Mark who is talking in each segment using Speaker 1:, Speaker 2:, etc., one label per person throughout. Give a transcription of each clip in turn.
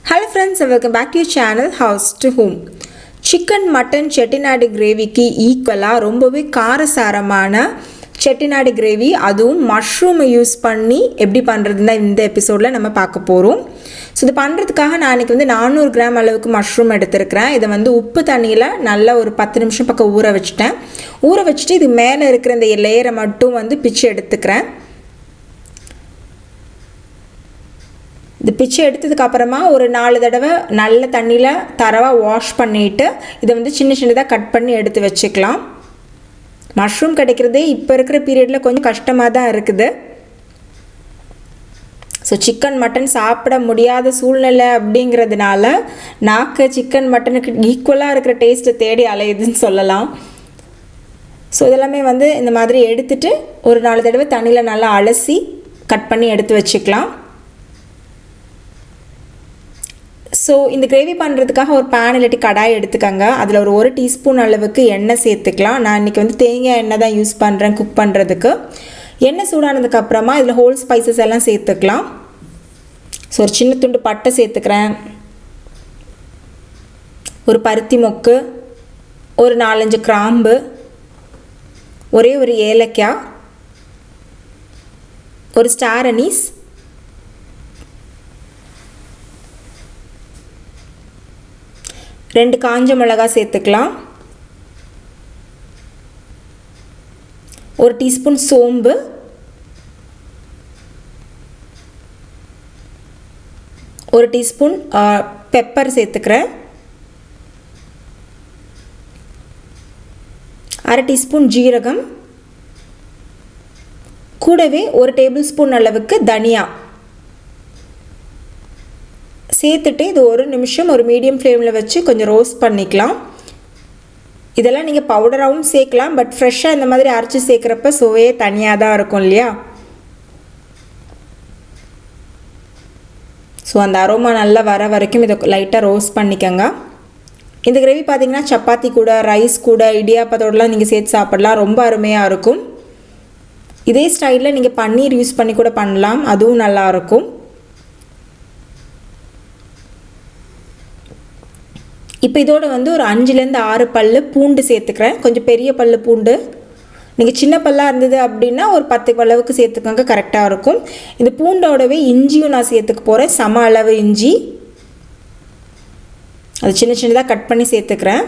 Speaker 1: Hello friends and welcome back to your channel House to Home. Chicken mutton chettinadu gravy ki equal ரொம்பவே காரசாரமான chettinadu gravy அதுவும் mushroom use பண்ணி எப்படி பண்றதுன்னா இந்த எபிசோட்ல நம்ம பார்க்க போறோம். சோ இது பண்றதுக்காக நான் இன்னைக்கு வந்து 400 கிராம் அளவுக்கு mushroom எடுத்துர்க்கறேன். இத வந்து உப்பு தண்ணியில நல்ல ஒரு 10 நிமிஷம் பக்கம் ஊற வச்சிட்டேன். ஊற வச்சிட்டு இது மேல இருக்கிற இந்த லேயரை மட்டும் வந்து பிச்சு எடுத்துக்கறேன். இது பிச்சு எடுத்ததுக்கு அப்புறமா ஒரு 4 தடவை நல்ல தண்ணில தரவா வாஷ் பண்ணிட்டு இத வந்து சின்ன சின்னதா கட் பண்ணி எடுத்து வச்சுக்கலாம். மஷ்ரூம் கிடைக்கிறதே இப்ப இருக்கிற பீரியட்ல கொஞ்சம் கஷ்டமா தான் இருக்குது. சோ சிக்கன் மட்டன் சாப்பிட முடியாத சூழ்நிலை அப்படிங்கிறதுனால நாக்கு சிக்கன் மட்டனுக்கு ஈக்குவலா இருக்கிற டேஸ்ட் தேடி அலையுதுன்னு சொல்லலாம். சோ இதெல்லாம் வந்து இந்த மாதிரி எடுத்துட்டு ஒரு 4 தடவை தண்ணில நல்லா அலசி கட் பண்ணி எடுத்து வச்சுக்கலாம். சோ இந்த கிரேவி பண்றதுக்காக ஒரு pan இல்லட்டி கடாய் எடுத்துக்கங்க. அதுல ஒரு 1 டீஸ்பூன் அளவுக்கு எண்ணெய் சேர்த்துக்கலாம். நான் இன்னைக்கு வந்து தேங்காய் எண்ணெய் தான் யூஸ் பண்றேன் குக் பண்றதுக்கு. எண்ணெய் சூடானதுக்கு அப்புறமா இதுல ஹோல் ஸ்பைசஸ் எல்லாம் சேர்த்துக்கலாம். சோ ஒரு சின்ன துண்டு பட்டை சேர்த்துக்கறேன். ஒரு பருத்தி மொக்கு, ஒரு 4-5 கிராம்பு, ஒரே ஒரு ஏலக்காய், ஒரு ஸ்டார் அனீஸ், 2 காஞ்ச மிளகாய் சேர்த்துக்கலாம். 1 டீஸ்பூன் சோம்பு, 1 டீஸ்பூன் பெப்பர் சேர்த்துக்கிறேன். 1/2 டீஸ்பூன் ஜீரகம், கூடவே 1 டேபிள் ஸ்பூன் அளவுக்கு தனியா சேர்த்துட்டு இது ஒரு நிமிஷம் ஒரு மீடியம் ஃப்ளேமில் வச்சு கொஞ்சம் ரோஸ்ட் பண்ணிக்கலாம். இதெல்லாம் நீங்கள் பவுடராகவும் சேர்க்கலாம், பட் ஃப்ரெஷ்ஷாக இந்த மாதிரி அரைச்சி சேர்க்குறப்ப சுவையே தனியாக தான் இருக்கும் இல்லையா. ஸோ அந்த அரோமா நல்லா வர வரைக்கும் இதை லைட்டாக ரோஸ்ட் பண்ணிக்கோங்க. இந்த கிரேவி பார்த்தீங்கன்னா சப்பாத்தி கூட, ரைஸ் கூட, இடியாப்பத்தோடலாம் நீங்கள் சேர்த்து சாப்பிடலாம், ரொம்ப அருமையாக இருக்கும். இதே ஸ்டைலில் நீங்கள் பன்னீர் யூஸ் பண்ணி கூட பண்ணலாம், அதுவும் நல்லாயிருக்கும். இப்போ இதோட வந்து ஒரு 5லேருந்து 6 பல்லு பூண்டு சேர்த்துக்கிறேன். கொஞ்சம் பெரிய பல்லு பூண்டு. நீங்கள் சின்ன பல்லாக இருந்தது அப்படின்னா ஒரு 10 அளவுக்கு சேர்த்துக்கோங்க, கரெக்டாக இருக்கும். இந்த பூண்டோடவே இஞ்சியும் நான் சேர்த்துக்க போகிறேன், சம அளவு இஞ்சி. அது சின்ன சின்னதாக கட் பண்ணி சேர்த்துக்கிறேன்.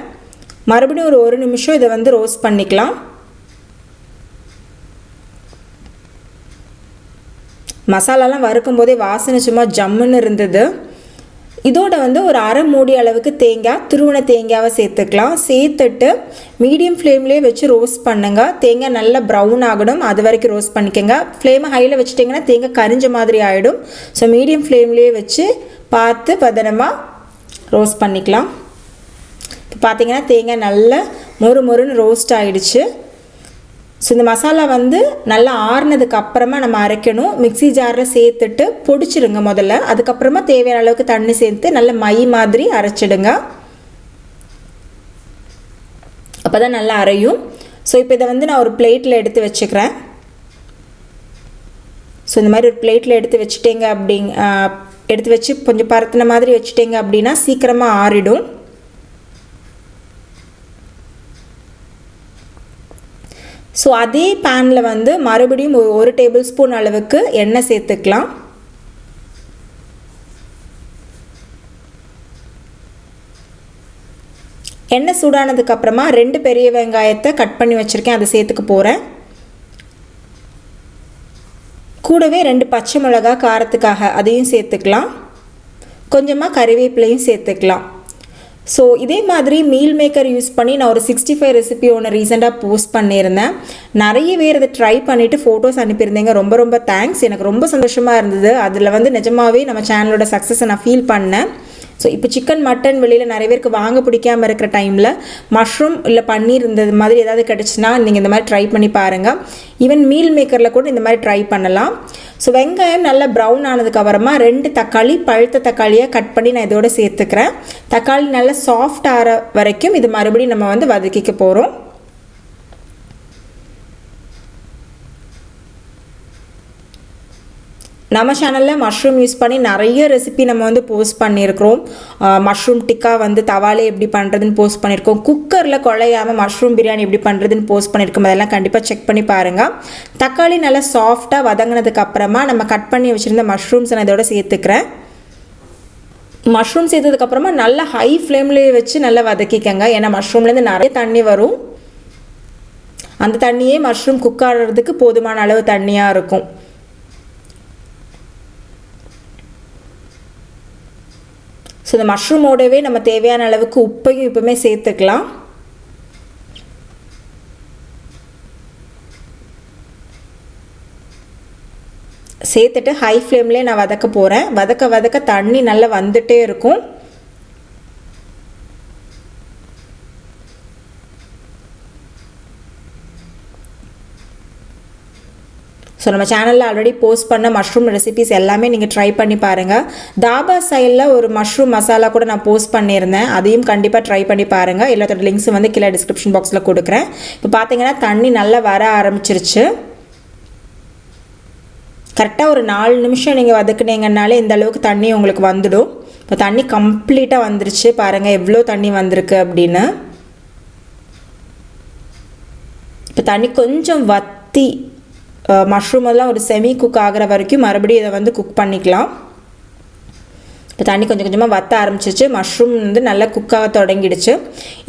Speaker 1: மறுபடியும் ஒரு 1 நிமிஷம் இதை வந்து ரோஸ்ட் பண்ணிக்கலாம். மசாலாலாம் வறுக்கும் போதே வாசனை சும்மா ஜம்முன்னு இருந்தது. இதோட வந்து ஒரு 1/2 மூடி அளவுக்கு தேங்காய், துருவன தேங்காவை சேர்த்துக்கலாம். சேர்த்துட்டு மீடியம் ஃப்ளேம்லேயே வச்சு ரோஸ்ட் பண்ணுங்க. தேங்காய் நல்லா ப்ரௌன் ஆகணும், அது வரைக்கும் ரோஸ்ட் பண்ணிக்கோங்க. ஃப்ளேமை ஹையில் வச்சுட்டிங்கன்னா தேங்காய் கரிஞ்ச மாதிரி ஆகிடும். ஸோ மீடியம் ஃப்ளேம்லேயே வச்சு பார்த்து பதனமாக ரோஸ்ட் பண்ணிக்கலாம். இப்போ பார்த்தீங்கன்னா தேங்காய் நல்லா மொறுன்னு ரோஸ்ட் ஆகிடுச்சு. ஸோ இந்த மசாலா வந்து நல்லா ஆறுனதுக்கு அப்புறமா நம்ம அரைக்கணும். மிக்ஸி ஜாரில் சேர்த்துட்டு பொடிச்சிடுங்க முதல்ல. அதுக்கப்புறமா தேவையான அளவுக்கு தண்ணி சேர்த்து நல்ல மை மாதிரி அரைச்சிடுங்க. அப்போ தான் நல்லா அரையும். ஸோ இப்போ இதை வந்து நான் ஒரு பிளேட்டில் எடுத்து வச்சுக்கிறேன். ஸோ இந்த மாதிரி ஒரு பிளேட்டில் எடுத்து வச்சுட்டேங்க எடுத்து வச்சு கொஞ்சம் பரத்தின மாதிரி வச்சுட்டேங்க அப்படின்னா சீக்கிரமாக ஆறிடும். ஸோ அதே பேனில் வந்து மறுபடியும் 1 டேபிள் ஸ்பூன் அளவுக்கு எண்ணெய் சேர்த்துக்கலாம். எண்ணெய் சூடானதுக்கு அப்புறமா 2 பெரிய வெங்காயத்தை கட் பண்ணி வச்சுருக்கேன், அதை சேர்த்துக்க போகிறேன். கூடவே 2 பச்சை மிளகாய் காரத்துக்காக அதையும் சேர்த்துக்கலாம். கொஞ்சமாக கறிவேப்பிலையும் சேர்த்துக்கலாம். ஸோ இதே மாதிரி மீல் மேக்கர் யூஸ் பண்ணி நான் ஒரு 65 ரெசிபி ஒன்று ரீசெண்டாக போஸ்ட் பண்ணியிருந்தேன். நிறைய பேர் அதை ட்ரை பண்ணிவிட்டு ஃபோட்டோஸ் அனுப்பியிருந்தீங்க, ரொம்ப தேங்க்ஸ். எனக்கு ரொம்ப சந்தோஷமாக இருந்தது. அதில் வந்து நிஜமாகவே நம்ம சேனலோட சக்ஸஸை நான் ஃபீல் பண்ணேன். ஸோ இப்போ சிக்கன் மட்டன் வெளியில் நிறைய பேருக்கு வாங்க பிடிக்காமல் இருக்கிற டைமில் மஷ்ரூம் இல்லை பன்னீர் இந்த மாதிரி ஏதாவது கிடச்சின்னா நீங்கள் இந்த மாதிரி ட்ரை பண்ணி பாருங்கள். ஈவன் மீல் மேக்கரில் கூட இந்த மாதிரி ட்ரை பண்ணலாம். ஸோ வெங்காயம் நல்லா ப்ரௌன் ஆனதுக்கு அப்புறமா 2 தக்காளி, பழுத்த தக்காளியை கட் பண்ணி நான் இதோட சேர்த்துக்கிறேன். தக்காளி நல்லா சாஃப்ட் ஆகிற வரைக்கும் இது மறுபடியும் நம்ம வந்து வதக்கிக்க போகிறோம். நம்ம சேனலில் மஷ்ரூம் யூஸ் பண்ணி நிறைய ரெசிபி நம்ம வந்து போஸ்ட் பண்ணியிருக்கிறோம். மஷ்ரூம் டிக்கா வந்து தவாலே எப்படி பண்ணுறதுன்னு போஸ்ட் பண்ணியிருக்கோம். குக்கரில் குழையாமல் மஷ்ரூம் பிரியாணி எப்படி பண்ணுறதுன்னு போஸ்ட் பண்ணியிருக்கோம். அதெல்லாம் கண்டிப்பாக செக் பண்ணி பாருங்கள். தக்காளி நல்லா சாஃப்டாக வதங்கினதுக்கு அப்புறமா நம்ம கட் பண்ணி வச்சுருந்த மஷ்ரூம்ஸ் நான் இதோட சேர்த்துக்கிறேன். மஷ்ரூம் சேர்த்ததுக்கப்புறமா நல்லா ஹை ஃப்ளேம்லேயே வச்சு நல்லா வதக்கிக்கங்க. ஏன்னா மஷ்ரூம்லேருந்து நிறைய தண்ணி வரும். அந்த தண்ணியே மஷ்ரூம் குக் ஆகிறதுக்கு போதுமான அளவு தண்ணியாக இருக்கும். ஸோ இந்த மஷ்ரூமோடவே நம்ம தேவையான அளவுக்கு உப்பையும் இப்போவுமே சேர்த்துக்கலாம். சேர்த்துட்டு ஹை ஃப்ளேம்லேயே நான் வதக்க போகிறேன். வதக்க வதக்க தண்ணி நல்லா வந்துட்டே இருக்கும். ஸோ நம்ம சேனலில் ஆல்ரெடி போஸ்ட் பண்ண மஷ்ரூம் ரெசிபிஸ் எல்லாமே நீங்கள் ட்ரை பண்ணி பாருங்கள். தாபா ஸ்டைலில் ஒரு மஷ்ரூம் மசாலா கூட நான் போஸ்ட் பண்ணியிருந்தேன். அதையும் கண்டிப்பாக ட்ரை பண்ணி பாருங்கள். எல்லாத்தோட லிங்க்ஸ் வந்து கீழே டிஸ்கிரிப்ஷன் பாக்ஸில் கொடுக்குறேன். இப்போ பார்த்தீங்கன்னா தண்ணி நல்லா வர ஆரம்பிச்சிருச்சு. கரெக்டாக ஒரு 4 நிமிஷம் நீங்கள் வதக்குனீங்கன்னாலே இந்த அளவுக்கு தண்ணி உங்களுக்கு வந்துடும். இப்போ தண்ணி கம்ப்ளீட்டாக வந்துருச்சு. பாருங்கள் எவ்வளோ தண்ணி வந்திருக்கு அப்படின்னு. இப்போ தண்ணி கொஞ்சம் வற்றி மஷ்ரூம் எல்லாம் ஒரு செமி குக் ஆகிற வரைக்கும் மறுபடியும் இதை வந்து குக் பண்ணிக்கலாம். இப்போ தண்ணி கொஞ்சம் கொஞ்சமாக வற்ற ஆரம்பிச்சிச்சு. மஷ்ரூம் வந்து நல்லா குக்காக தொடங்கிடுச்சு.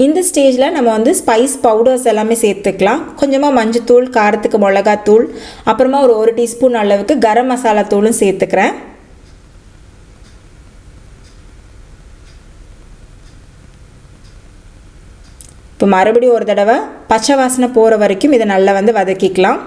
Speaker 1: இந்த ஸ்டேஜில் நம்ம வந்து ஸ்பைஸ் பவுடர்ஸ் எல்லாமே சேர்த்துக்கலாம். கொஞ்சமாக மஞ்சத்தூள், காரத்துக்கு மிளகாத்தூள், அப்புறமா ஒரு 1 டீஸ்பூன் அளவுக்கு கரம் மசாலா தூளும் சேர்த்துக்கிறேன். இப்போ மறுபடியும் ஒரு தடவை பச்சை வாசனை போகிற வரைக்கும் இதை நல்லா வந்து வதக்கிக்கலாம்.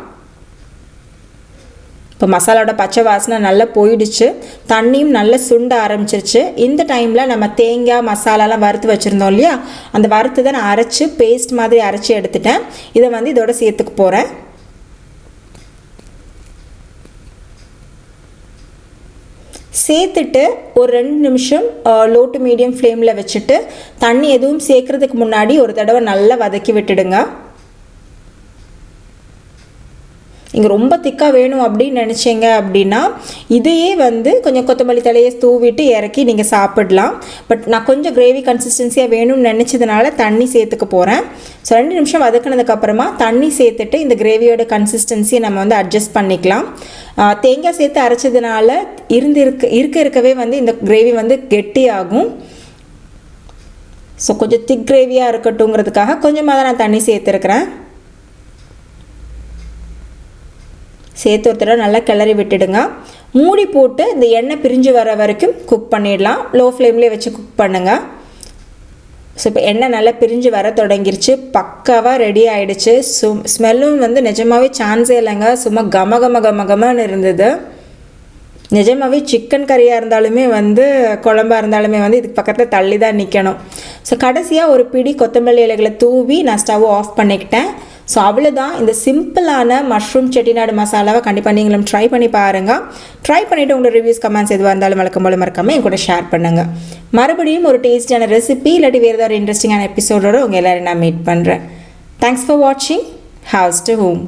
Speaker 1: இப்போ மசாலாவோட பச்சை வாசனை நல்லா போயிடுச்சு. தண்ணியும் நல்லா சுண்ட ஆரம்பிச்சிருச்சு. இந்த டைமில் நம்ம தேங்காய் மசாலாலாம் வறுத்து வச்சுருந்தோம் இல்லையா, அந்த வறுத்து தான் நான் அரைச்சி பேஸ்ட் மாதிரி அரைச்சி எடுத்துட்டேன். இதை வந்து இதோட சேர்த்துக்க போகிறேன். சேர்த்துட்டு ஒரு 2 நிமிஷம் லோ டு மீடியம் ஃப்ளேமில் வச்சுட்டு தண்ணி எதுவும் சேர்க்குறதுக்கு முன்னாடி ஒரு தடவை நல்லா வதக்கி விட்டுடுங்க. இங்கே ரொம்ப திக்காக வேணும் அப்படின்னு நினச்சிங்க அப்படின்னா இதையே வந்து கொஞ்சம் கொத்தமல்லி தலையை தூவிட்டு இறக்கி நீங்கள் சாப்பிடலாம். பட் நான் கொஞ்சம் கிரேவி கன்சிஸ்டன்சியாக வேணும்னு நினச்சதுனால தண்ணி சேர்த்துக்க போகிறேன். ஸோ 2 நிமிஷம் வதக்கினதுக்கப்புறமா தண்ணி சேர்த்துட்டு இந்த கிரேவியோட கன்சிஸ்டன்சியை நம்ம வந்து அட்ஜஸ்ட் பண்ணிக்கலாம். தேங்காய் சேர்த்து அரைச்சதுனால இருக்கவே வந்து இந்த கிரேவி வந்து கெட்டியாகும். ஸோ கொஞ்சம் திக் கிரேவியாக இருக்கட்டுங்கிறதுக்காக கொஞ்சமாக தான் நான் தண்ணி சேர்த்துருக்கிறேன். சேர்த்து ஒரு தடவை நல்லா கிளறி விட்டுடுங்க. மூடி போட்டு இந்த எண்ணெய் பிரிஞ்சு வர வரைக்கும் குக் பண்ணிடலாம். லோ ஃப்ளேம்லேயே வச்சு குக் பண்ணுங்கள். ஸோ இப்போ எண்ணெய் நல்லா பிரிஞ்சு வர தொடங்கிருச்சு. பக்காவாக ரெடி ஆகிடுச்சு. ஸ்மெல்லும் வந்து நிஜமாகவே சான்ஸே இல்லைங்க. சும்மா கமன்னு இருந்தது. நிஜமாகவே சிக்கன் கறியாக இருந்தாலுமே வந்து குழம்பாக இருந்தாலுமே வந்து இதுக்கு பக்கத்தில் தள்ளி தான் நிற்கணும். ஸோ கடைசியாக ஒரு பிடி கொத்தமல்லி இலைகளை தூவி நான் ஸ்டவ் ஆஃப் பண்ணிக்கிட்டேன். ஸோ அவ்வளோதான். இந்த சிம்பிளான மஷ்ரூம் செட்டிநாடு மசாலாவை கண்டிப்பாக நீங்களும் ட்ரை பண்ணி பாருங்கள். ட்ரை பண்ணிவிட்டு உங்களோட ரிவ்யூஸ் கமெண்ட்ஸ் எதுவாக இருந்தாலும் வழக்கம் போல மறக்காமல் என் கூட ஷேர் பண்ணுங்கள். மறுபடியும் ஒரு டேஸ்டியான ரெசிபி இல்லாட்டி வேறு ஏதாவது இன்ட்ரெஸ்டிங்கான எபிசோடோடு உங்கள் எல்லோரும் நான் மீட் பண்ணுறேன். தேங்க்ஸ் ஃபார் வாட்சிங். House to home.